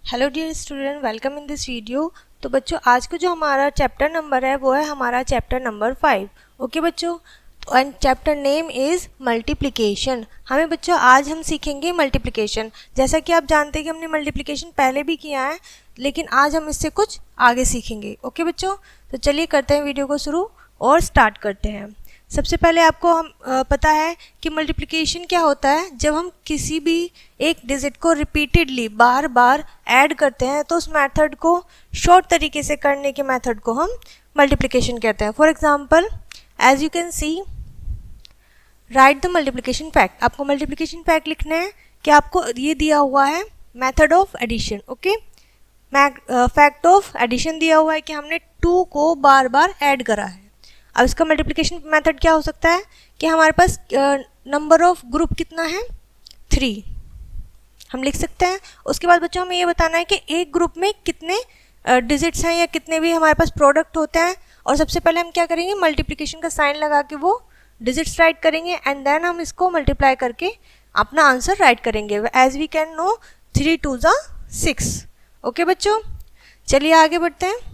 Hello dear student, welcome in this video. तो बच्चों, आज का जो हमारा चैप्टर नंबर है वो है हमारा चैप्टर नंबर 5। ओके बच्चों, and chapter name is multiplication. हमें बच्चों आज हम सीखेंगे मल्टीप्लिकेशन। जैसा कि आप जानते हैं कि हमने मल्टीप्लिकेशन पहले भी किया है, लेकिन आज हम इससे कुछ आगे सीखेंगे। ओके बच्चों, तो चलिए करते हैं वीडियो को शुरू और स्टार्ट करते हैं। सबसे पहले आपको हम पता है कि मल्टीप्लिकेशन क्या होता है। जब हम किसी भी एक डिजिट को रिपीटेडली बार बार ऐड करते हैं तो उस मेथड को शॉर्ट तरीके से करने के मेथड को हम मल्टीप्लिकेशन कहते हैं। For example, as you can see, write the multiplication fact. आपको मल्टीप्लिकेशन फैक्ट लिखना है कि आपको ये दिया हुआ है method of addition. Okay, fact of addition दिया हुआ है कि हमने 2 को बार बार ऐड करा है। अब इसका मल्टीप्लिकेशन मेथड क्या हो सकता है कि हमारे पास नंबर ऑफ ग्रुप कितना है, 3 हम लिख सकते हैं। उसके बाद बच्चों हमें ये बताना है कि एक ग्रुप में कितने डिजिट्स हैं या कितने भी हमारे पास प्रोडक्ट होते हैं। और सबसे पहले हम क्या करेंगे, मल्टीप्लिकेशन का साइन लगा के वो डिजिट्स राइट करेंगे एंड देन हम इसको मल्टीप्लाई करके अपना आंसर राइट करेंगे। As we can know 3 2 6। Okay बच्चों, चलिए आगे बढ़ते हैं।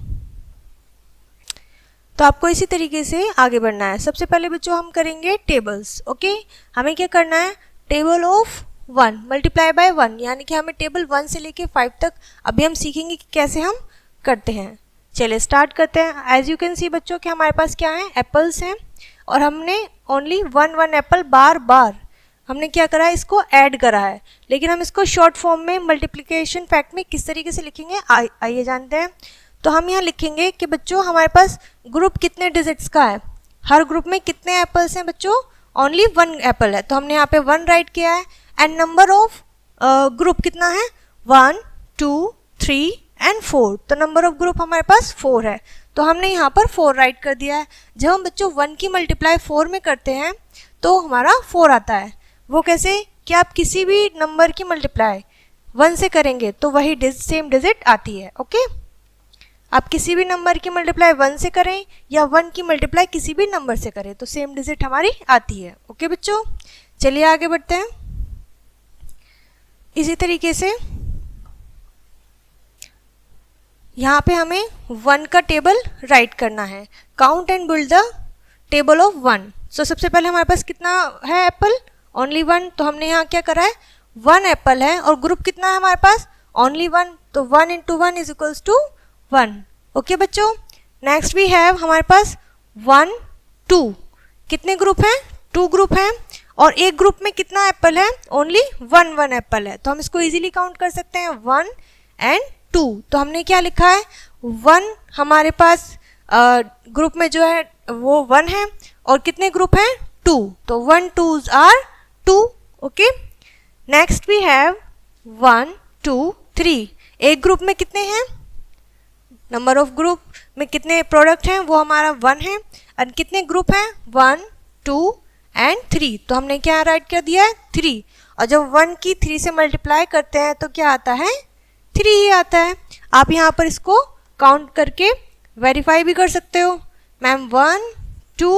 तो आपको इसी तरीके से आगे बढ़ना है। सबसे पहले बच्चों हम करेंगे टेबल्स। ओके, हमें क्या करना है, टेबल ऑफ 1 मल्टीप्लाई बाय 1, यानी कि हमें टेबल 1 से लेके 5 तक अभी हम सीखेंगे कि कैसे हम करते हैं। चलिए स्टार्ट करते हैं। एज यू कैन सी बच्चों कि हमारे पास क्या है, एप्पल्स हैं और हमने ओनली 1 एप्पल बार बार हमने क्या करा है, इसको ऐड करा है। लेकिन हम इसको शॉर्ट फॉर्म में मल्टीप्लिकेशन फैक्ट में किस तरीके से लिखेंगे आइए जानते हैं। तो हम यहाँ लिखेंगे कि बच्चों हमारे पास ग्रुप कितने डिजिट्स का है, हर ग्रुप में कितने एप्पल्स हैं बच्चों, ओनली 1 एप्पल है। तो हमने यहाँ पे 1 राइट किया है एंड नंबर ऑफ ग्रुप कितना है, 1 2 3 एंड 4। तो नंबर ऑफ ग्रुप हमारे पास 4 है, तो हमने यहाँ पर 4 राइट कर दिया है। जब हम बच्चों 1 की मल्टीप्लाई 4 में करते हैं तो हमारा 4 आता है। वो कैसे कि आप किसी भी नंबर की मल्टीप्लाई 1 से करेंगे तो वही सेम डिजिट आती है। ओके, आप किसी भी नंबर की मल्टीप्लाई 1 से करें या 1 की मल्टीप्लाई किसी भी नंबर से करें तो सेम डिजिट हमारी आती है। ओके बच्चों, चलिए आगे बढ़ते हैं। इसी तरीके से यहाँ पे हमें 1 का टेबल राइट करना है। Count and build the table of 1। सो सबसे पहले हमारे पास कितना है एप्पल, ओनली 1। तो हमने यहाँ क्या करा है, 1 एप्पल है और ग्रुप कितना है हमारे पास, ओनली 1। तो 1 × 1 इज इक्वल्स टू 1। ओके बच्चों, नेक्स्ट वी हैव हमारे पास 1 2। कितने ग्रुप हैं, 2 ग्रुप हैं और एक ग्रुप में कितना एप्पल है, ओनली 1 एप्पल है। तो हम इसको इजीली काउंट कर सकते हैं 1 एंड 2। तो हमने क्या लिखा है, 1 हमारे पास ग्रुप में जो है वो 1 है और कितने ग्रुप हैं, 2। तो 1 2s are 2। Okay, next we have 1 2 3। एक ग्रुप में कितने हैं, नंबर ऑफ ग्रुप में कितने प्रोडक्ट हैं वो हमारा 1 है और कितने ग्रुप हैं, 1 2 एंड 3। तो हमने क्या राइट कर दिया है, 3। और जब 1 की 3 से मल्टीप्लाई करते हैं तो क्या आता है, 3 ही आता है। आप यहाँ पर इसको काउंट करके वेरीफाई भी कर सकते हो। Ma'am 1 2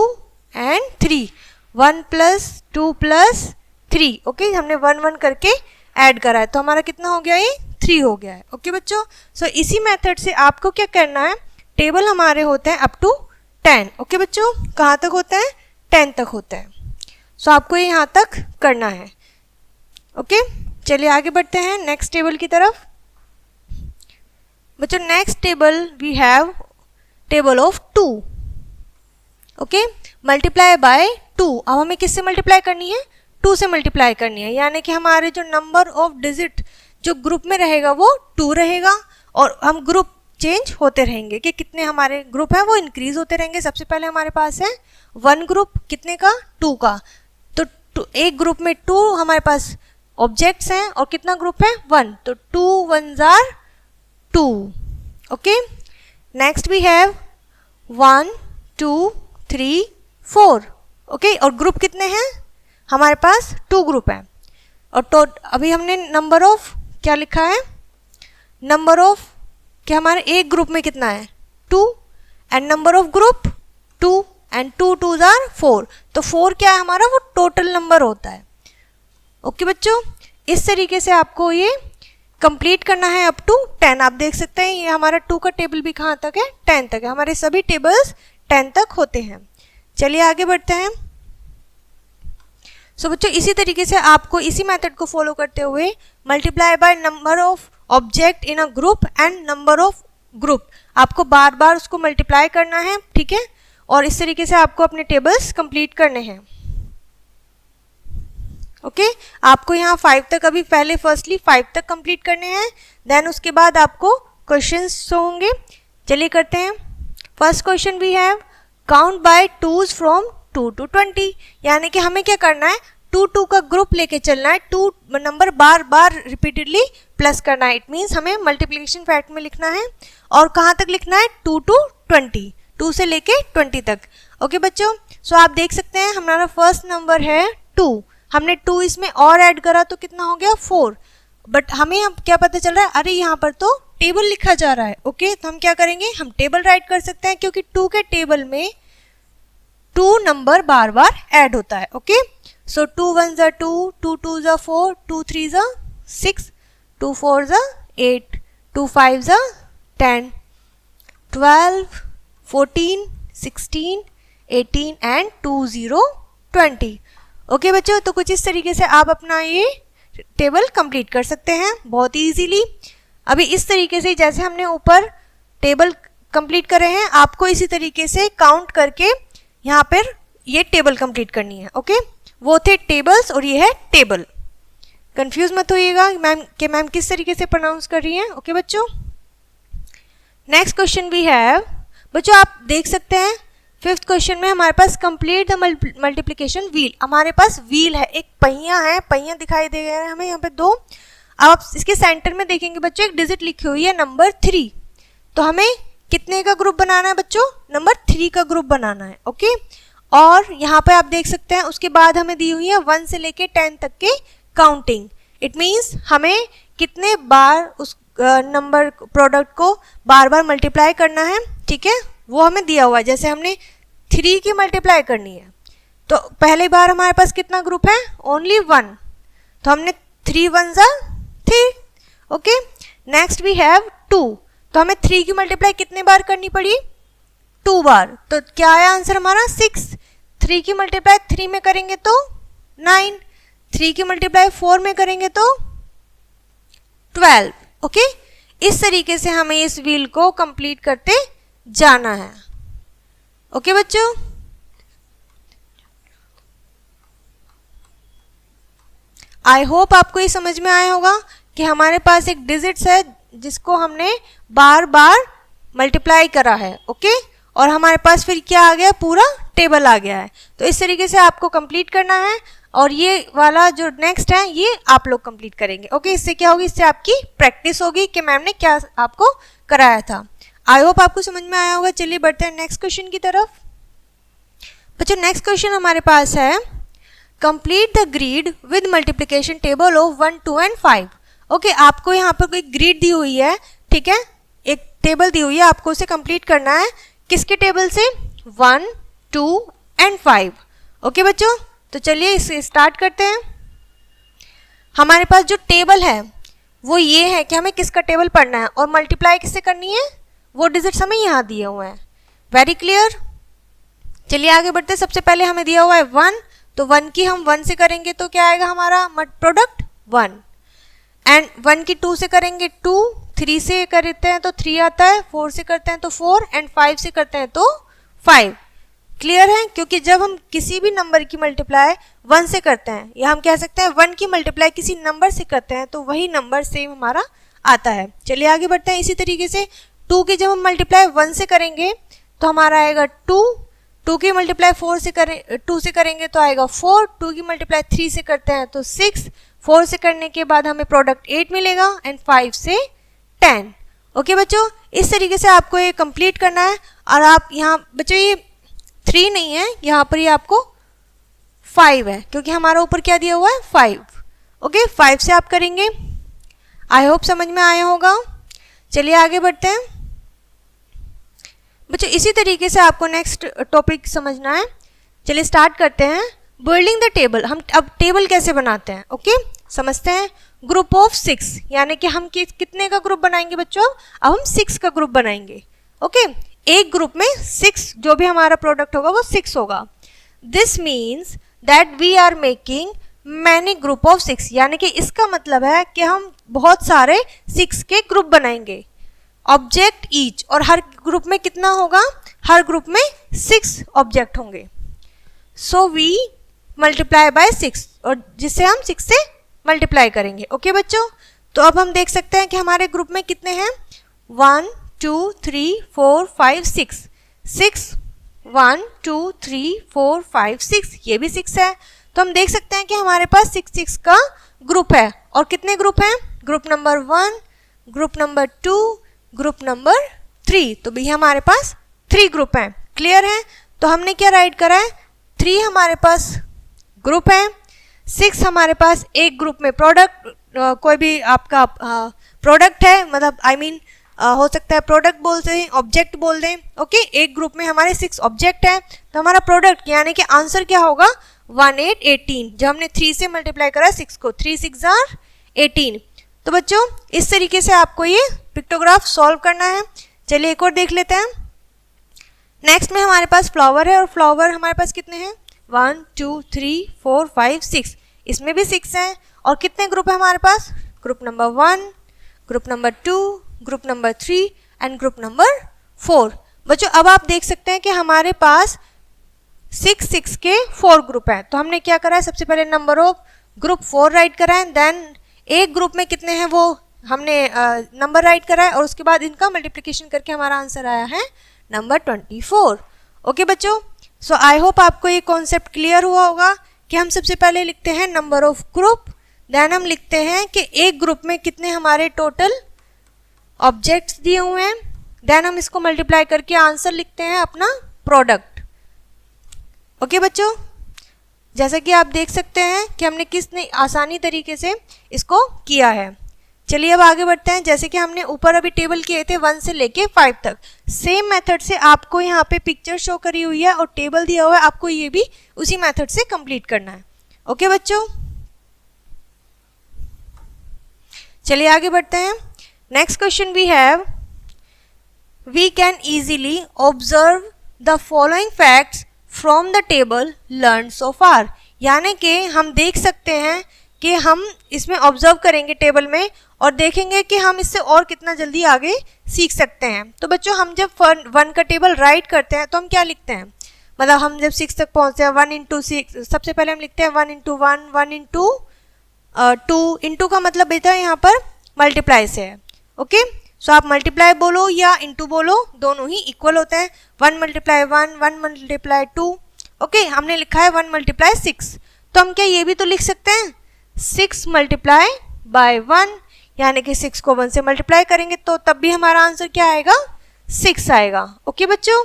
and 3, 1 + 2 + 3। ओके, हमने 1 1 करके ऐड करा है तो हमारा कितना हो गया, ये 3 हो गया है। ओके बच्चों, सो इसी मेथड से आपको क्या करना है, टेबल हमारे होते हैं अप टू 10। ओके बच्चों, कहाँ तक होता है, 10 तक होता है। सो आपको ये यहाँ तक करना है। ओके, चलिए आगे बढ़ते हैं नेक्स्ट टेबल की तरफ। बच्चों next table we have table of 2। Okay, multiply by 2। अब हमें किससे मल्टीप्लाई करनी है, 2 से मल्टीप्लाई करनी है, यानी कि हमारे जो नंबर ऑफ डिजिट जो ग्रुप में रहेगा वो 2 रहेगा और हम ग्रुप चेंज होते रहेंगे कि कितने हमारे ग्रुप हैं वो इंक्रीज होते रहेंगे। सबसे पहले हमारे पास है 1 ग्रुप कितने का, 2 का। तो एक ग्रुप में 2 हमारे पास ऑब्जेक्ट्स हैं और कितना ग्रुप है, 1। तो 2 1s are 2। Okay, next we have 1 2 3 4। Okay, और ग्रुप कितने हैं हमारे पास, 2 ग्रुप हैं। और अभी हमने नंबर ऑफ क्या लिखा है, नंबर ऑफ कि हमारे एक ग्रुप में कितना है, 2 and number of group 2 and 2 2s are 4। तो 4 क्या है हमारा, वो टोटल नंबर होता है। ओके बच्चों, इस तरीके से आपको ये कंप्लीट करना है अप टू 10। आप देख सकते हैं ये हमारा 2 का टेबल भी कहाँ तक है, 10 तक है। हमारे सभी टेबल्स 10 तक होते हैं। चलिए आगे बढ़ते हैं। सो बच्चों इसी तरीके से आपको इसी मेथड को फॉलो करते हुए multiply by number of object in a group and number of group, आपको बार बार उसको मल्टीप्लाई करना है, ठीक है। और इस तरीके से आपको अपने टेबल्स कंप्लीट करने हैं। ओके आपको यहाँ 5 तक अभी पहले फर्स्टली 5 तक कंप्लीट करने हैं, देन उसके बाद आपको क्वेश्चंस शो होंगे। चलिए करते हैं। First question we have count by twos from 2 to 20, यानी कि हमें क्या करना है, 2 का ग्रुप लेके चलना है, 2 नंबर बार बार रिपीटेडली प्लस करना है। इट मीन्स हमें मल्टीप्लिकेशन फैक्टर में लिखना है और कहाँ तक लिखना है, 2 to 20, 2 से लेके 20 तक। ओके बच्चों, सो आप देख सकते हैं हमारा फर्स्ट नंबर है 2, हमने 2 इसमें और ऐड करा तो कितना हो गया 4, बट हमें अब क्या पता चल रहा है, अरे यहाँ पर तो टेबल लिखा जा रहा है। ओके तो हम क्या करेंगे, हम टेबल राइट कर सकते हैं क्योंकि 2 के टेबल में 2 नंबर बार बार ऐड होता है। ओके सो 2 1 जा 2, 2 2 जा 4, 2 3 जा 6, 2 4 जा 8, 2 5 जा 10, 12 14 16 18 एंड 2 0 20। ओके बच्चों, तो कुछ इस तरीके से आप अपना ये टेबल कंप्लीट कर सकते हैं बहुत ही इजीली। अभी इस तरीके से जैसे हमने ऊपर टेबल कंप्लीट करे हैं, आपको इसी तरीके से काउंट करके यहाँ पर ये टेबल कंप्लीट करनी है। ओके वो थे टेबल्स और ये है टेबल। कंफ्यूज मत होइएगा मैम किस तरीके से प्रोनाउंस कर रही हैं। ओके बच्चों, नेक्स्ट क्वेश्चन भी है। बच्चों आप देख सकते हैं 5th क्वेश्चन में हमारे पास कंप्लीट द मल्टीप्लिकेशन व्हील, हमारे पास व्हील है, एक पहिया है, पहिया दिखाई दे रहा है हमें यहाँ पे 2। अब आप इसके सेंटर में देखेंगे बच्चों एक डिजिट लिखी हुई है नंबर 3, तो हमें कितने का ग्रुप बनाना है बच्चों, नंबर 3 का ग्रुप बनाना है। ओके और यहाँ पे आप देख सकते हैं उसके बाद हमें दी हुई है 1 से लेके 10 तक के काउंटिंग। इट मीन्स हमें कितने बार उस नंबर प्रोडक्ट को बार बार मल्टीप्लाई करना है, ठीक है, वो हमें दिया हुआ है। जैसे हमने 3 की मल्टीप्लाई करनी है तो पहली बार हमारे पास कितना ग्रुप है, ओनली 1, तो हमने 3 1 जा 3। ओके नेक्स्ट वी हैव 2, तो हमें 3 की मल्टीप्लाई कितने बार करनी पड़ी, 2 बार, तो क्या आया आंसर हमारा 6। 3 की मल्टीप्लाई 3 में करेंगे तो 9, 3 की मल्टीप्लाई 4 में करेंगे तो 12। ओके इस तरीके से हमें इस व्हील को कंप्लीट करते जाना है। ओके बच्चों, आई होप आपको ये समझ में आया होगा कि हमारे पास एक डिजिट्स है जिसको हमने बार बार मल्टीप्लाई करा है। ओके और हमारे पास फिर क्या आ गया, पूरा टेबल आ गया है। तो इस तरीके से आपको कंप्लीट करना है और ये वाला जो नेक्स्ट है ये आप लोग कंप्लीट करेंगे। ओके इससे क्या होगी, इससे आपकी प्रैक्टिस होगी कि मैम ने क्या आपको कराया था। आई होप आपको समझ में आया होगा। चलिए बढ़ते हैं नेक्स्ट क्वेश्चन की तरफ। बच्चों नेक्स्ट क्वेश्चन हमारे पास है complete the grid with multiplication table of 1 2 and 5। Okay आपको यहाँ पर कोई ग्रिड दी हुई है, ठीक है, एक टेबल दी हुई है, आपको उसे कंप्लीट करना है किसके टेबल से, 1 2 एंड 5। ओके बच्चों तो चलिए इसे स्टार्ट करते हैं। हमारे पास जो टेबल है वो ये है कि हमें किसका टेबल पढ़ना है और मल्टीप्लाई किससे करनी है, वो डिजिट्स हमें यहाँ दिए हुए हैं। Very clear. चलिए आगे बढ़ते हैं। सबसे पहले हमें दिया हुआ है 1, तो 1 की हम 1 से करेंगे तो क्या आएगा हमारा प्रोडक्ट 1, एंड 1 की 2 से करेंगे 2, 3 से करते हैं तो 3 आता है, 4 से करते हैं तो 4 एंड 5 से करते हैं तो 5। क्लियर है, क्योंकि जब हम किसी भी नंबर की मल्टीप्लाई 1 से करते हैं या हम कह सकते हैं 1 की मल्टीप्लाई किसी नंबर से करते हैं तो वही नंबर सेम हमारा आता है। चलिए आगे बढ़ते हैं। इसी तरीके से 2 की जब हम मल्टीप्लाई 1 से करेंगे तो हमारा आएगा 2, 2 की मल्टीप्लाई 2 से करेंगे तो आएगा 4, 2 की मल्टीप्लाई 3 से करते हैं तो 6, 4 से करने के बाद हमें प्रोडक्ट 8 मिलेगा एंड 5 से 10। ओके बच्चों इस तरीके से आपको ये कंप्लीट करना है। और आप यहाँ बच्चों ये 3 नहीं है, यहाँ पर ये आपको 5 है क्योंकि हमारा ऊपर क्या दिया हुआ है 5। ओके 5 से आप करेंगे। आई होप समझ में आया होगा। चलिए आगे बढ़ते हैं। बच्चों इसी तरीके से आपको नेक्स्ट टॉपिक समझना है। चलिए स्टार्ट करते हैं। बिल्डिंग द टेबल, हम अब टेबल कैसे बनाते हैं ओके समझते हैं। ग्रुप ऑफ 6, यानी कि हम कितने का ग्रुप बनाएंगे बच्चों? अब हम 6 का ग्रुप बनाएंगे। ओके, एक ग्रुप में 6 जो भी हमारा प्रोडक्ट होगा वो 6 होगा। This means that we are making many group of 6, यानी कि इसका मतलब है कि हम बहुत सारे 6 के ग्रुप बनाएंगे। ऑब्जेक्ट ईच, और हर ग्रुप में कितना होगा? हर ग्रुप में 6 ऑब्जेक्ट होंगे। सो वी मल्टीप्लाई बाय 6, और जिससे हम 6 से मल्टीप्लाई करेंगे। ओके बच्चों, तो अब हम देख सकते हैं कि हमारे ग्रुप में कितने हैं? 1 2 3 4 5 6 6 1 2 3 4 5 6, ये भी 6 है। तो हम देख सकते हैं कि हमारे पास 6 का ग्रुप है। और कितने ग्रुप हैं? Group number 1, group number 2, group number 3। तो भी हमारे पास 3 ग्रुप हैं। क्लियर है? तो हमने क्या राइट करा है? 3 हमारे पास ग्रुप है, 6 हमारे पास एक ग्रुप में प्रोडक्ट, कोई भी आपका प्रोडक्ट है, मतलब आई मीन हो सकता है प्रोडक्ट बोल दें, ऑब्जेक्ट बोल दें। ओके, एक ग्रुप में हमारे 6 ऑब्जेक्ट है, तो हमारा प्रोडक्ट यानी कि आंसर क्या होगा? 1818। जब हमने 3 से मल्टीप्लाई करा 6 को, 3 6 आर 18। तो बच्चों इस तरीके से आपको ये पिक्टोग्राफ सॉल्व करना है। चलिए एक और देख लेते हैं। नेक्स्ट में हमारे पास फ्लावर है, और फ्लावर हमारे पास कितने हैं? 1 2 3 4 5 6, इसमें भी 6 हैं। और कितने ग्रुप है हमारे पास? Group number 1, group number 2, group number 3 and group number 4। बच्चों अब आप देख सकते हैं कि हमारे पास 6 के 4 ग्रुप हैं। तो हमने क्या करा है? सबसे पहले नंबर ऑफ ग्रुप 4 राइट करा है, देन एक ग्रुप में कितने हैं वो हमने नंबर राइट करा है, और उसके बाद इनका मल्टीप्लिकेशन करके हमारा आंसर आया है नंबर 24। ओके बच्चों, सो आई होप आपको ये कॉन्सेप्ट क्लियर हुआ होगा कि हम सबसे पहले लिखते हैं नंबर ऑफ ग्रुप, देन हम लिखते हैं कि एक ग्रुप में कितने हमारे टोटल ऑब्जेक्ट्स दिए हुए हैं, देन हम इसको मल्टीप्लाई करके आंसर लिखते हैं अपना प्रोडक्ट। ओके बच्चों, जैसा कि आप देख सकते हैं कि हमने किसने आसानी तरीके से इसको किया है। चलिए अब आगे बढ़ते हैं। जैसे कि हमने ऊपर अभी टेबल किए थे 1 से लेके 5 तक, सेम मेथड से आपको यहाँ पे पिक्चर शो करी हुई है और टेबल दिया हुआ है, आपको ये भी उसी मेथड से कंप्लीट करना है। ओके बच्चों, चलिए आगे बढ़ते हैं। Next question we have, we can easily observe the following facts from the table learn so far, यानी कि हम देख सकते हैं कि हम इसमें ऑब्जर्व करेंगे टेबल में और देखेंगे कि हम इससे और कितना जल्दी आगे सीख सकते हैं। तो बच्चों हम जब 1 का टेबल राइट करते हैं तो हम क्या लिखते हैं? मतलब हम जब 6 तक पहुंचते हैं 1 इंटू 6, सबसे पहले हम लिखते हैं 1 इंटू 1, 1 इंटू 2, इंटू का मतलब बेटा यहाँ पर मल्टीप्लाई से है। ओके, सो आप मल्टीप्लाई बोलो या इंटू बोलो, दोनों ही इक्वल होते हैं। 1 मल्टीप्लाई 1, 1 मल्टीप्लाई 2। ओके, हमने लिखा है 1 मल्टीप्लाई 6, तो हम क्या ये भी तो लिख सकते हैं 6 मल्टीप्लाई बाय 1, यानी कि 6 को 1 से मल्टीप्लाई करेंगे तो तब भी हमारा आंसर क्या आएगा? 6 आएगा। ओके बच्चों,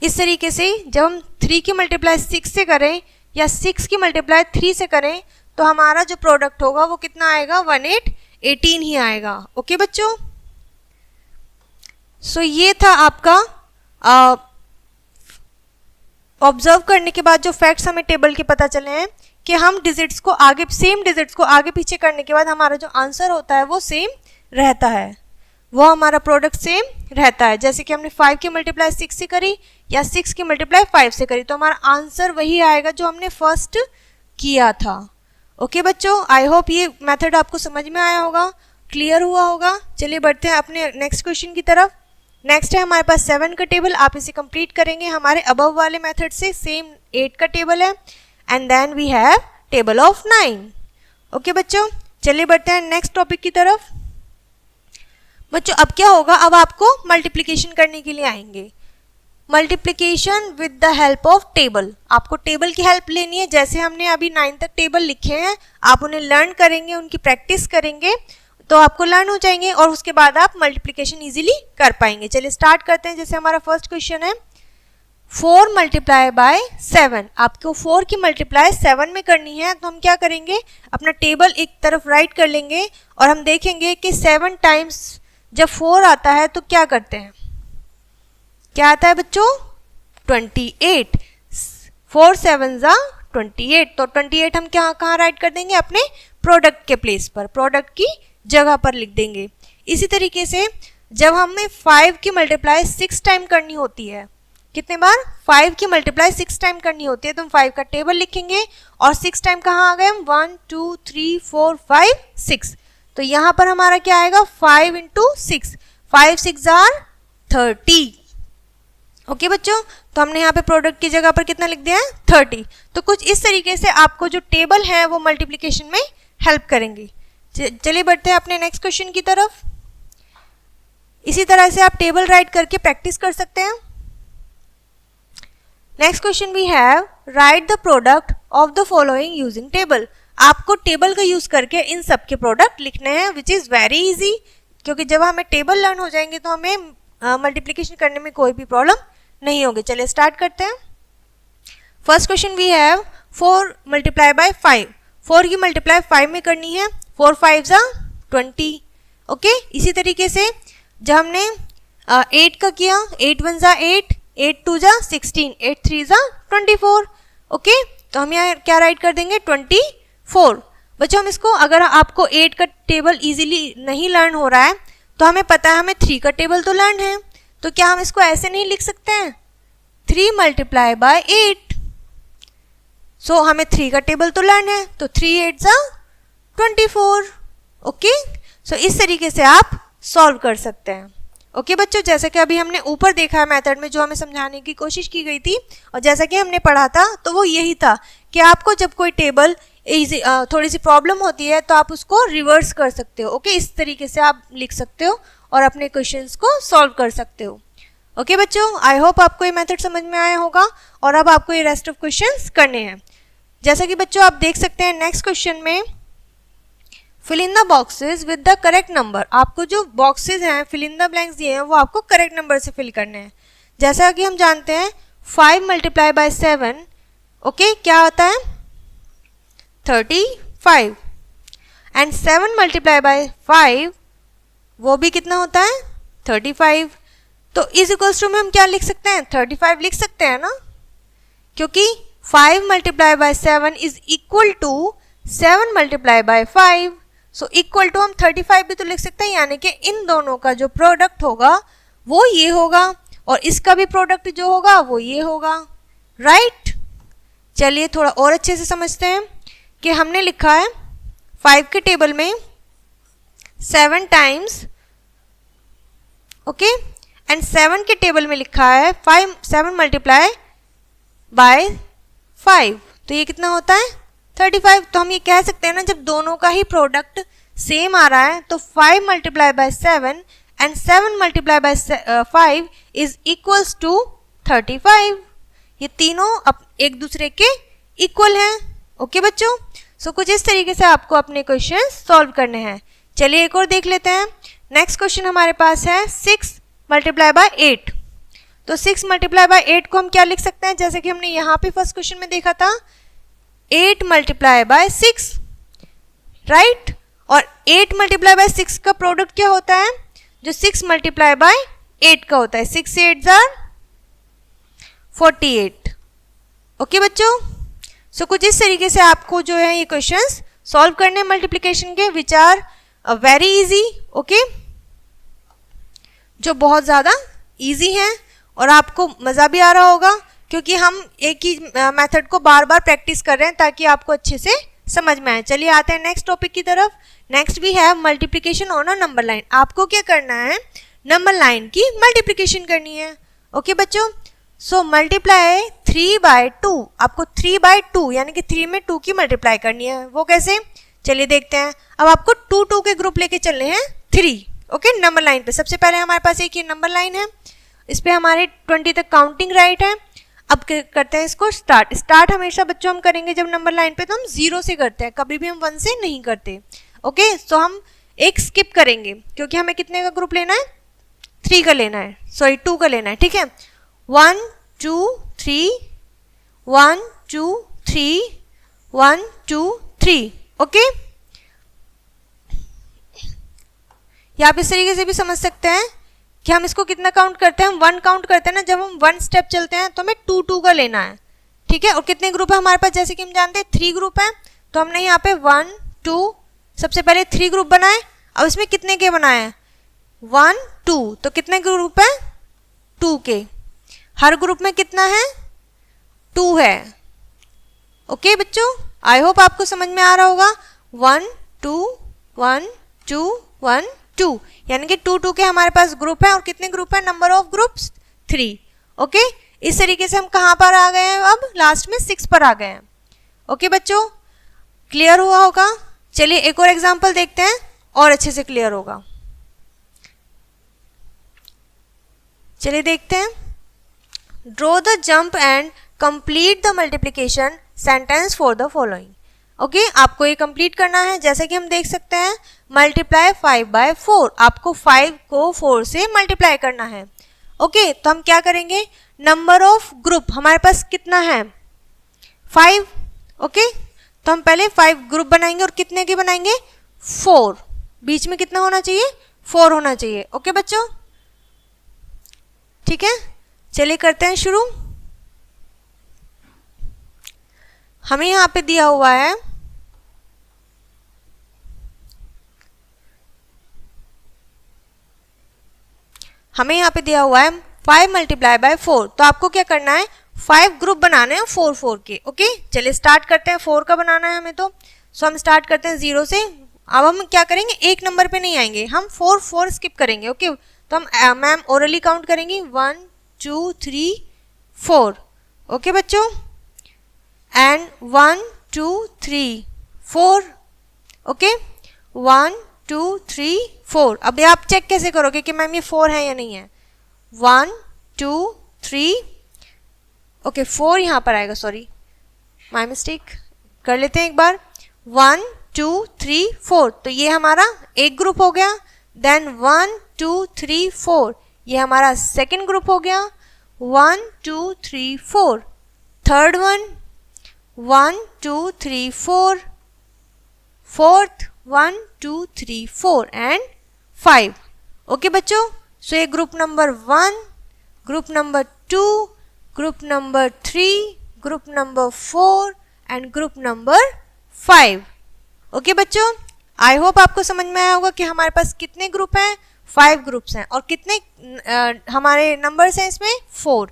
इस तरीके से जब हम 3 की मल्टीप्लाई 6 से करें या 6 की मल्टीप्लाई 3 से करें तो हमारा जो प्रोडक्ट होगा वो कितना आएगा? 1818 ही आएगा। ओके बच्चों, सो ये था आपका ऑब्जर्व करने के बाद जो फैक्ट्स हमें टेबल के पता चले हैं कि हम डिजिट्स को आगे, सेम डिजिट्स को आगे पीछे करने के बाद हमारा जो आंसर होता है वो सेम रहता है, वो हमारा प्रोडक्ट सेम रहता है। जैसे कि हमने 5 की मल्टीप्लाई 6 से करी या 6 की मल्टीप्लाई 5 से करी तो हमारा आंसर वही आएगा जो हमने फर्स्ट किया था। ओके बच्चों, आई होप ये मेथड आपको समझ में आया होगा, क्लियर हुआ होगा। चलिए बढ़ते हैं अपने नेक्स्ट क्वेश्चन की तरफ। नेक्स्ट है हमारे पास 7 का टेबल, आप इसे कंप्लीट करेंगे हमारे अबव वाले मेथड से। सेम 8 का टेबल है and then we have table of 9। Okay बच्चों, चलिए बढ़ते हैं नेक्स्ट टॉपिक की तरफ। बच्चों अब क्या होगा, अब आपको मल्टीप्लिकेशन करने के लिए आएंगे। Multiplication with the help of table, आपको टेबल की हेल्प लेनी है। जैसे हमने अभी 9 तक टेबल लिखे हैं, आप उन्हें लर्न करेंगे, उनकी प्रैक्टिस करेंगे तो आपको लर्न हो जाएंगे और उसके बाद आप मल्टीप्लिकेशन इजीली कर पाएंगे। चलिए स्टार्ट करते हैं। जैसे हमारा फर्स्ट क्वेश्चन है 4 मल्टीप्लाई बाय 7, आपको 4 की मल्टीप्लाई 7 में करनी है। तो हम क्या करेंगे, अपना टेबल एक तरफ राइट कर लेंगे और हम देखेंगे कि 7 टाइम्स जब 4 आता है तो क्या करते हैं, क्या आता है बच्चों? 28। 4 7 जा 28। तो 28 हम क्या कहाँ राइट कर देंगे? अपने प्रोडक्ट के प्लेस पर, प्रोडक्ट की जगह पर लिख देंगे। इसी तरीके से जब हमें 5 की मल्टीप्लाई 6 टाइम करनी होती है, कितने बार? 5 की मल्टीप्लाई 6 टाइम करनी होती है, तो हम 5 का टेबल लिखेंगे और 6 टाइम कहाँ आ गए हम? 1 2 3 4 5 6। तो यहाँ पर हमारा क्या आएगा? 5 इंटू 6, 5 6 आर 30। ओके बच्चों, तो हमने यहाँ पे प्रोडक्ट की जगह पर कितना लिख दिया है? 30। तो कुछ इस तरीके से आपको जो टेबल है वो मल्टीप्लिकेशन में हेल्प करेंगे। चलिए बढ़ते हैं अपने नेक्स्ट क्वेश्चन की तरफ। इसी तरह से आप टेबल राइट करके प्रैक्टिस कर सकते हैं। Next question we have, write the product of the following using table. आपको टेबल का यूज करके इन सब के प्रोडक्ट लिखने हैं, विच इज वेरी इजी, क्योंकि जब हमें टेबल लर्न हो जाएंगे तो हमें मल्टीप्लिकेशन करने में कोई भी प्रॉब्लम नहीं होगी। चलिए स्टार्ट करते हैं। First question we have 4 multiply by 5। 4 की मल्टीप्लाई 5 में करनी है, 4 5 जा 20। ओके, इसी तरीके से जब हमने 8 का किया, 8 1 जा 8, 8 2 जा 16, 8 3 जा 24। ओके, तो हम यहाँ क्या राइट कर देंगे? 24। बच्चों हम इसको, अगर आपको 8 का टेबल इजीली नहीं लर्न हो रहा है तो हमें पता है हमें 3 का टेबल तो लर्न है, तो क्या हम इसको ऐसे नहीं लिख सकते हैं? 3 मल्टीप्लाई बाय 8। सो हमें 3 का टेबल तो लर्न है, तो 3 8 जा 24। ओके, सो इस तरीके से आप सॉल्व कर सकते हैं। ओके बच्चों, जैसा कि अभी हमने ऊपर देखा है मेथड में जो हमें समझाने की कोशिश की गई थी और जैसा कि हमने पढ़ा था, तो वो यही था कि आपको जब कोई टेबल थोड़ी सी प्रॉब्लम होती है तो आप उसको रिवर्स कर सकते हो। ओके, इस तरीके से आप लिख सकते हो और अपने क्वेश्चंस को सॉल्व कर सकते हो। ओके बच्चों, आई होप आपको ये मेथड समझ में आया होगा और अब आपको ये रेस्ट ऑफ क्वेश्चंस करने हैं। जैसा कि बच्चों आप देख सकते हैं नेक्स्ट क्वेश्चन में, fill in the boxes with the correct number. आपको जो बॉक्सेस हैं, फिल इन द ब्लैंक्स दिए हैं, वो आपको करेक्ट नंबर से फिल करने हैं। जैसा कि हम जानते हैं 5 मल्टीप्लाई बाय 7, ओके, क्या होता है? 35। एंड 7 मल्टीप्लाई बाय 5, वो भी कितना होता है? 35। तो इज इक्वल्स टू में हम क्या लिख सकते हैं? 35 लिख सकते हैं ना, क्योंकि 5 multiply by 7 is equal to 7 multiply by 5। So equal to हम 35 भी तो लिख सकते हैं, यानी कि इन दोनों का जो प्रोडक्ट होगा वो ये होगा और इसका भी प्रोडक्ट जो होगा वो ये होगा, राइट? चलिए थोड़ा और अच्छे से समझते हैं कि हमने लिखा है 5 के टेबल में 7 टाइम्स, ओके, एंड 7 के टेबल में लिखा है 7 मल्टीप्लाई बाय 5, तो ये कितना होता है? 35। तो हम ये कह सकते हैं ना, जब दोनों का ही प्रोडक्ट सेम आ रहा है तो 5 multiply by 7 and 7 multiply by 5 is equals to 35। ये तीनों एक दूसरे के इक्वल हैं। ओके बच्चों, सो कुछ इस तरीके से आपको अपने क्वेश्चन सॉल्व करने हैं। चलिए एक और देख लेते हैं। नेक्स्ट क्वेश्चन हमारे पास है 6 मल्टीप्लाई बाय 8। तो 6 मल्टीप्लाई बाय 8 को हम क्या लिख सकते हैं? जैसे कि हमने यहाँ पे फर्स्ट क्वेश्चन में देखा था, 8 मल्टीप्लाई बाय 6, राइट? और 8 मल्टीप्लाई बाय 6 का प्रोडक्ट क्या होता है? जो 6 मल्टीप्लाई बाय 8 का होता है। 6 8 आर 48। ओके बच्चों, सो कुछ इस तरीके से आपको जो है ये क्वेश्चंस सॉल्व करने हैं मल्टीप्लिकेशन के, which are very easy. Okay, जो बहुत ज़्यादा इजी हैं और आपको मज़ा भी आ रहा होगा क्योंकि हम एक ही मेथड को बार बार प्रैक्टिस कर रहे हैं ताकि आपको अच्छे से समझ में आए। चलिए आते हैं नेक्स्ट टॉपिक की तरफ। Next we have multiplication on a number line. आपको क्या करना है? नंबर लाइन की मल्टीप्लिकेशन करनी है। ओके बच्चों, सो मल्टीप्लाई 3 बाय 2। आपको 3 बाय 2 यानी कि 3 में 2 की मल्टीप्लाई करनी है। वो कैसे? चलिए देखते हैं। अब आपको 2 2 के ग्रुप लेके चलने हैं 3। ओके, नंबर लाइन पे सबसे पहले हमारे पास एक ये नंबर लाइन है, इस पे हमारे 20 तक काउंटिंग राइट है। अब करते हैं इसको स्टार्ट। स्टार्ट हमेशा बच्चों हम करेंगे जब नंबर लाइन पे तो हम 0 से करते हैं, कभी भी हम 1 से नहीं करते। ओके, सो हम एक स्किप करेंगे क्योंकि हमें कितने का ग्रुप लेना है? 3 का लेना है, सॉरी 2 का लेना है। ठीक है, 1 2 3, 1 2 3, 1 2 3। ओके, या आप इस तरीके से भी समझ सकते हैं कि हम इसको कितना काउंट करते हैं? हम 1 काउंट करते हैं ना, जब हम 1 स्टेप चलते हैं तो हमें 2 2 का लेना है। ठीक है। और कितने ग्रुप है हमारे पास, जैसे कि हम जानते हैं 3 ग्रुप है, तो हमने यहाँ पे 1 2 सबसे पहले 3 ग्रुप बनाए। अब इसमें कितने के बनाए हैं, 1 2, तो कितने ग्रुप है 2 के। हर ग्रुप में कितना है 2 है। ओके बच्चों, आई होप आपको समझ में आ रहा होगा। 1 2 1 2 1 2, यानी कि 2 2 के हमारे पास ग्रुप है। और कितने ग्रुप है, नंबर ऑफ ग्रुप्स 3। ओके, इस तरीके से हम कहाँ पर आ गए हैं, अब लास्ट में 6 पर आ गए हैं। ओके बच्चों, क्लियर हुआ होगा। चलिए एक और एग्जांपल देखते हैं और अच्छे से क्लियर होगा। चलिए देखते हैं। Draw the jump and complete the multiplication sentence for the following. Okay, आपको ये कंप्लीट करना है। जैसे कि हम देख सकते हैं, मल्टीप्लाई 5 बाय 4, आपको 5 को 4 से मल्टीप्लाई करना है। ओके, तो हम क्या करेंगे, नंबर ऑफ ग्रुप हमारे पास कितना है 5। ओके, तो हम पहले 5 ग्रुप बनाएंगे और कितने के बनाएंगे 4, बीच में कितना होना चाहिए 4 होना चाहिए। ओके बच्चों, ठीक है। चलिए करते हैं शुरू। हमें यहाँ पे दिया हुआ है हमें यहाँ पे दिया हुआ है 5 मल्टीप्लाई बाय 4, तो आपको क्या करना है 5 ग्रुप बनाने हैं 4 4 के। ओके, चलिए स्टार्ट करते हैं। 4 का बनाना है हमें, तो सो हम स्टार्ट करते हैं 0 से। अब हम क्या करेंगे, एक नंबर पे नहीं आएंगे, हम 4 4 स्किप करेंगे। ओके, तो हम मैम ओरली काउंट करेंगे 1 2 3 4। ओके बच्चों, एंड 1 2 3 4। ओके, 1 2 3 4। अब आप चेक कैसे करोगे कि मैम ये 4 है या नहीं है। 1 2 3, ओके 4 यहाँ पर आएगा, सॉरी माय मिस्टेक, कर लेते हैं एक बार। 1 2 3 4, तो ये हमारा एक ग्रुप हो गया। देन 1 2 3 4, ये हमारा सेकेंड ग्रुप हो गया। 1 2 3 4, third one 1 2 3 4, fourth 1 2 3 4 and 5। Okay बच्चों, सो ये group number 1, group number 2, group number 3, group number 4 and group number 5। Okay बच्चों, आई होप आपको समझ में आया होगा कि हमारे पास कितने ग्रुप हैं, 5 ग्रुप्स हैं। और कितने हमारे नंबर्स हैं इसमें 4,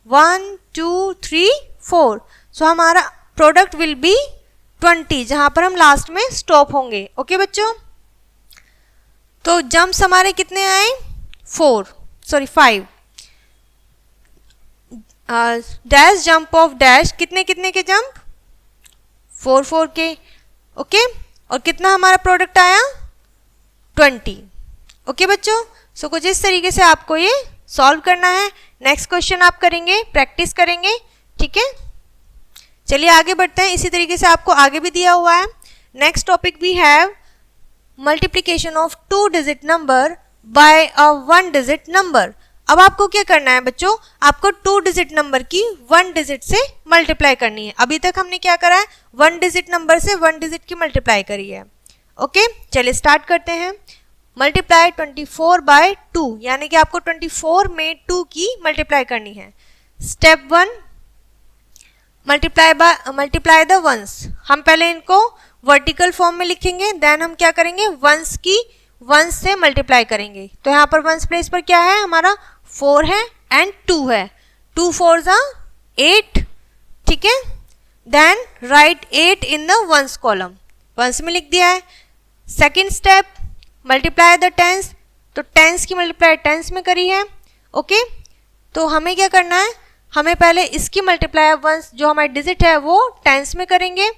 1 2 3 4। सो हमारा प्रोडक्ट विल बी 20, जहां पर हम लास्ट में स्टॉप होंगे। ओके बच्चों, तो जंप्स हमारे कितने आए 5। डैश जंप ऑफ डैश, कितने कितने के जंप 4 4 के। ओके, और कितना हमारा प्रोडक्ट आया 20। ओके बच्चों, सो कुछ इस तरीके से आपको ये सॉल्व करना है। नेक्स्ट क्वेश्चन आप करेंगे, प्रैक्टिस करेंगे, ठीक है। चलिए आगे बढ़ते हैं। इसी तरीके से आपको आगे भी दिया हुआ है। Next topic we have multiplication of 2 digit number by a 1 digit number. अब आपको क्या करना है बच्चों, आपको 2 डिजिट नंबर की 1 डिजिट से मल्टीप्लाई करनी है। अभी तक हमने क्या करा है, 1 डिजिट नंबर से 1 डिजिट की मल्टीप्लाई करी है। ओके, चलिए स्टार्ट करते हैं। मल्टीप्लाई 24 बाय 2, यानी कि आपको 24 में 2 की मल्टीप्लाई करनी है। Step 1, multiply the ones. हम पहले इनको वर्टिकल फॉर्म में लिखेंगे, देन हम क्या करेंगे वंस की वंस से मल्टीप्लाई करेंगे। तो यहाँ पर वंस प्लेस पर क्या है हमारा 4 है एंड 2 है। 2 4 जा 8, ठीक है। Then write 8 in the ones column, ones में लिख दिया है। Second step, multiply the tens, तो टेंस की मल्टीप्लाई टेंस में करी है। ओके, तो हमें क्या करना है, हमें पहले इसकी मल्टीप्लाई वंस जो हमारी डिजिट है वो टेंस में करेंगे,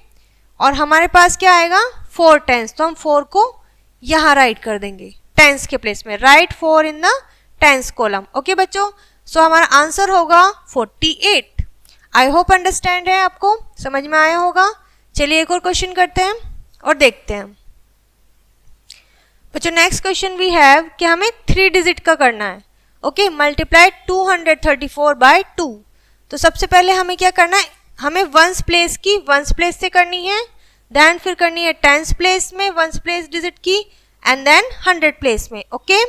और हमारे पास क्या आएगा 4 टेंस, तो हम 4 को यहाँ राइट कर देंगे टेंस के प्लेस में। Right 4 in the tens column. Okay बच्चों, सो हमारा आंसर होगा 48। आई होप अंडरस्टैंड है, आपको समझ में आया होगा। चलिए एक और क्वेश्चन करते हैं और देखते हैं बच्चों। नेक्स्ट क्वेश्चन वी हैव कि हमें 3 डिजिट का करना है। Okay, multiply 234 by 2। तो सबसे पहले हमें क्या करना है, हमें वंस प्लेस की वंस प्लेस से करनी है, देन फिर करनी है टेंस प्लेस में वंस प्लेस डिजिट की, एंड देन 100 प्लेस में। ओके,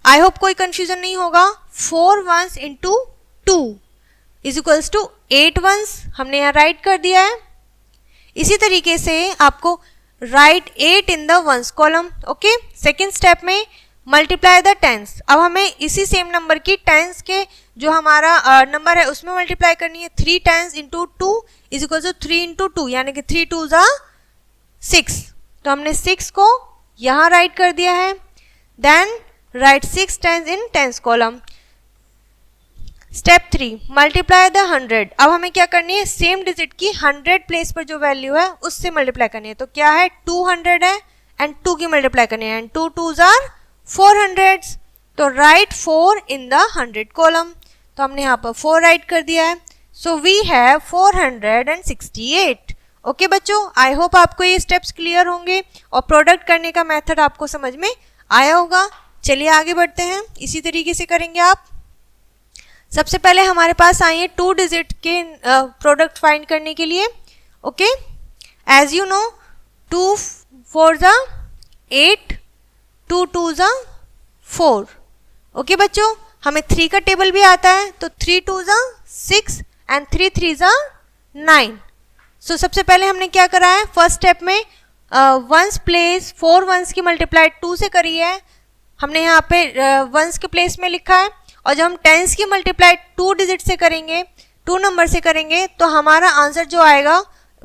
आई होप कोई कंफ्यूजन नहीं होगा। 4 ones into 2, is equals to 8 ones हमने यहाँ राइट कर दिया है। इसी तरीके से आपको right 8 in the ones column. Okay, second step में मल्टीप्लाई द टेंस। अब हमें इसी सेम नंबर की टेंस के जो हमारा नंबर है उसमें मल्टीप्लाई करनी है। 3 tens into 2 is equal to 3 into 2 यानी कि 3 2 ज़ा 6। तो हमने 6 को यहाँ राइट कर दिया है। Then write 6 tens in tens column. Step 3 multiply the 100। अब हमें क्या करनी है, सेम डिजिट की 100 प्लेस पर जो वैल्यू है उससे मल्टीप्लाई करनी है। तो क्या है, 200 है एंड 2 की मल्टीप्लाई करनी है एंड 2 2s आर 400। तो राइट 4 इन द 100 कॉलम। तो हमने यहाँ पर 4 राइट कर दिया है। So we have 468। ओके बच्चों, आई होप आपको ये स्टेप्स क्लियर होंगे और प्रोडक्ट करने का मेथड आपको समझ में आया होगा। चलिए आगे बढ़ते हैं, इसी तरीके से करेंगे आप। सबसे पहले हमारे पास आइए 2 डिजिट के प्रोडक्ट फाइंड करने के लिए। ओके, एज यू नो 2 4 ज़ा 8, 2 2 ज़ा 4। ओके बच्चों, हमें 3 का टेबल भी आता है। तो 3 2 ज़ा 6 एंड 3 3 ज़ा 9। सो सबसे पहले हमने क्या करा है, फर्स्ट स्टेप में वंस प्लेस 4 वंस की मल्टीप्लाई 2 से करी है। हमने यहाँ पे वंस के प्लेस में लिखा है। और जब हम टेंस की मल्टीप्लाई 2 डिजिट से करेंगे, 2 नंबर से करेंगे, तो हमारा आंसर जो आएगा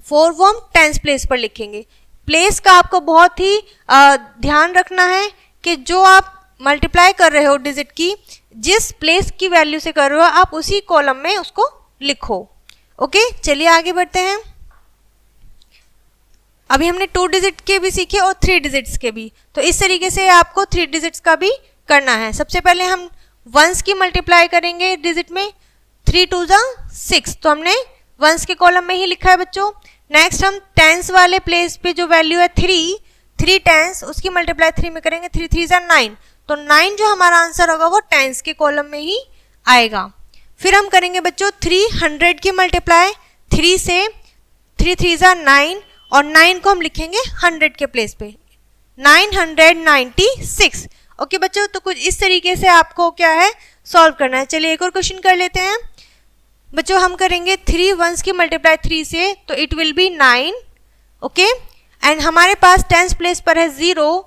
4 वो हम टेंस प्लेस पर लिखेंगे। प्लेस का आपको बहुत ही ध्यान रखना है कि जो आप मल्टीप्लाई कर रहे हो डिजिट की, जिस प्लेस की वैल्यू से कर रहे हो आप उसी कॉलम में उसको लिखो। ओके, चलिए आगे बढ़ते हैं। अभी हमने 2 डिजिट के भी सीखे और 3 डिजिट्स के भी। तो इस तरीके से आपको 3 डिजिट्स का भी करना है। सबसे पहले हम वंस की मल्टीप्लाई करेंगे डिजिट में। 3 2 ज़ा 6, तो हमने वंस के कॉलम में ही लिखा है बच्चों। नेक्स्ट हम टेंस वाले प्लेस पे जो वैल्यू है 3 टेंस, उसकी मल्टीप्लाई 3 में करेंगे। 3 3 ज़ा 9, तो 9 जो हमारा आंसर होगा वो टेंस के कॉलम में ही आएगा। फिर हम करेंगे बच्चों 300 की मल्टीप्लाई 3 से। 3 3 ज़ा 9 और 9 को हम लिखेंगे 100 के प्लेस पे, 996। ओके बच्चों, तो कुछ इस तरीके से आपको क्या है सॉल्व करना है। चलिए एक और क्वेश्चन कर लेते हैं बच्चों। हम करेंगे 3 वंस की मल्टीप्लाई 3 से, तो it will be 9। Okay, and हमारे पास टेंस प्लेस पर है 0,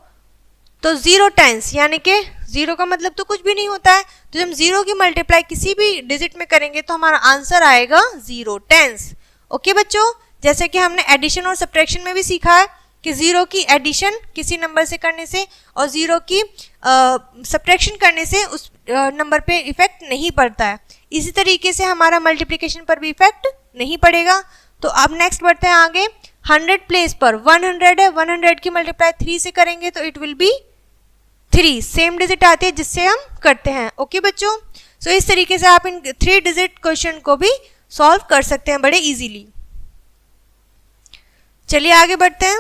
तो 0 टेंस यानी कि 0 का मतलब तो कुछ भी नहीं होता है। तो जब 0 की मल्टीप्लाई किसी भी डिजिट में करेंगे तो हमारा आंसर आएगा 0 टेंस। ओके बच्चों, जैसे कि हमने एडिशन और सब्ट्रैक्शन में भी सीखा है कि 0 की एडिशन किसी नंबर से करने से और 0 की सब्ट्रैक्शन करने से उस नंबर पे इफेक्ट नहीं पड़ता है। इसी तरीके से हमारा मल्टीप्लिकेशन पर भी इफेक्ट नहीं पड़ेगा। तो अब नेक्स्ट बढ़ते हैं आगे। 100 प्लेस पर 100 है, 100 की मल्टीप्लाई 3 से करेंगे तो it will be 3, same digit आती है जिससे हम करते हैं। ओके बच्चों, सो इस तरीके से आप इन 3 डिजिट क्वेश्चन को भी सॉल्व कर सकते हैं बड़े इजीली। चलिए आगे बढ़ते हैं।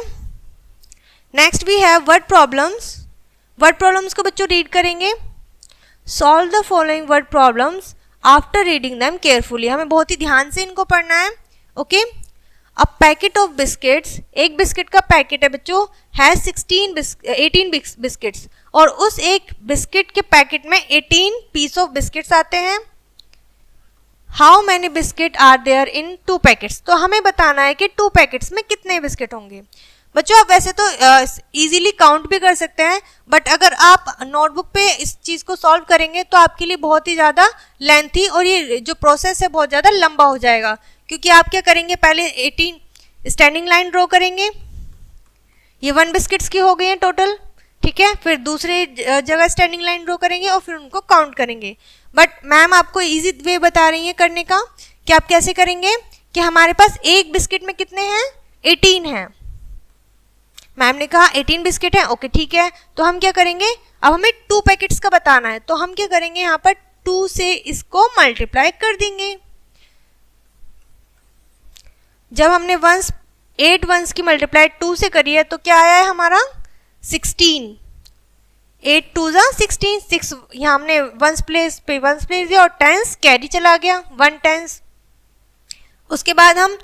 Next we have word problems. Word problems को बच्चों रीड करेंगे। Solve the following word problems after reading them carefully. हमें बहुत ही ध्यान से इनको पढ़ना है। Okay, a packet of biscuits, एक बिस्किट का पैकेट है बच्चों, हैज 18 बिस्किट्स, और उस एक बिस्किट के पैकेट में 18 पीस ऑफ बिस्किट्स आते हैं। How many biscuit are there in 2 packets. तो हमें बताना है कि 2 पैकेट्स में कितने बिस्किट होंगे। बच्चों आप वैसे तो इजीली काउंट भी कर सकते हैं, बट अगर आप नोटबुक पे इस चीज़ को सॉल्व करेंगे तो आपके लिए बहुत ही ज़्यादा लेंथी और ये जो प्रोसेस है बहुत ज़्यादा लंबा हो जाएगा। क्योंकि आप क्या करेंगे, पहले 18 स्टैंडिंग लाइन ड्रॉ करेंगे, ये 1 बिस्किट्स की हो गई है टोटल, ठीक है। फिर दूसरे जगह स्टैंडिंग लाइन ड्रॉ करेंगे और फिर उनको काउंट करेंगे। बट मैम आपको इजी वे बता रही है करने का कि आप कैसे करेंगे कि हमारे पास एक बिस्किट में कितने हैं, 18 हैं। मैम ने कहा 18 बिस्किट है, ओके ठीक है। तो हम क्या करेंगे, अब हमें 2 पैकेट्स का बताना है, तो हम क्या करेंगे यहाँ पर 2 से इसको मल्टीप्लाई कर देंगे। जब हमने 8 वंस की मल्टीप्लाई 2 से करी है तो क्या आया है हमारा 16। 8 2 ज़ा 16, 6 यहाँ हमने वंस प्लेस पे वंस प्लेस दिया और टेंस कैरी चला गया, 1 टेंस। उसके बाद हम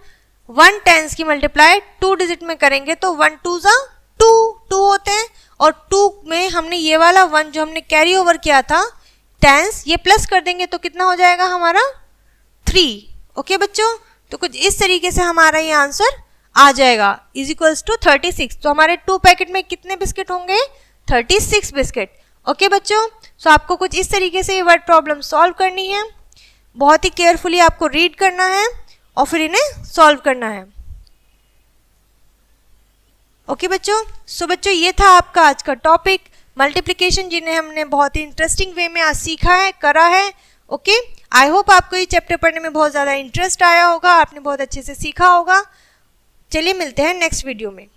1 टेंस की मल्टीप्लाई 2 डिजिट में करेंगे तो 1 2 ज़ा 2 होते हैं, और 2 में हमने ये वाला 1 जो हमने कैरी ओवर किया था टेंस, ये प्लस कर देंगे तो कितना हो जाएगा हमारा 3। ओके बच्चों, तो कुछ इस तरीके से हमारा ये आंसर आ जाएगा इज इक्वल्स टू 36। तो हमारे 2 पैकेट में कितने बिस्किट होंगे? 36 बिस्किट। ओके बच्चों, सो आपको कुछ इस तरीके से ये वर्ड प्रॉब्लम सॉल्व करनी है। बहुत ही केयरफुली आपको रीड करना है और फिर इन्हें सॉल्व करना है। ओके बच्चों, सो बच्चों ये था आपका आज का टॉपिक मल्टीप्लिकेशन, जिन्हें हमने बहुत ही इंटरेस्टिंग वे में आज सीखा है, करा है। ओके, आई होप आपको ये चैप्टर पढ़ने में बहुत ज़्यादा इंटरेस्ट आया होगा, आपने बहुत अच्छे से सीखा होगा। चलिए मिलते हैं नेक्स्ट वीडियो में।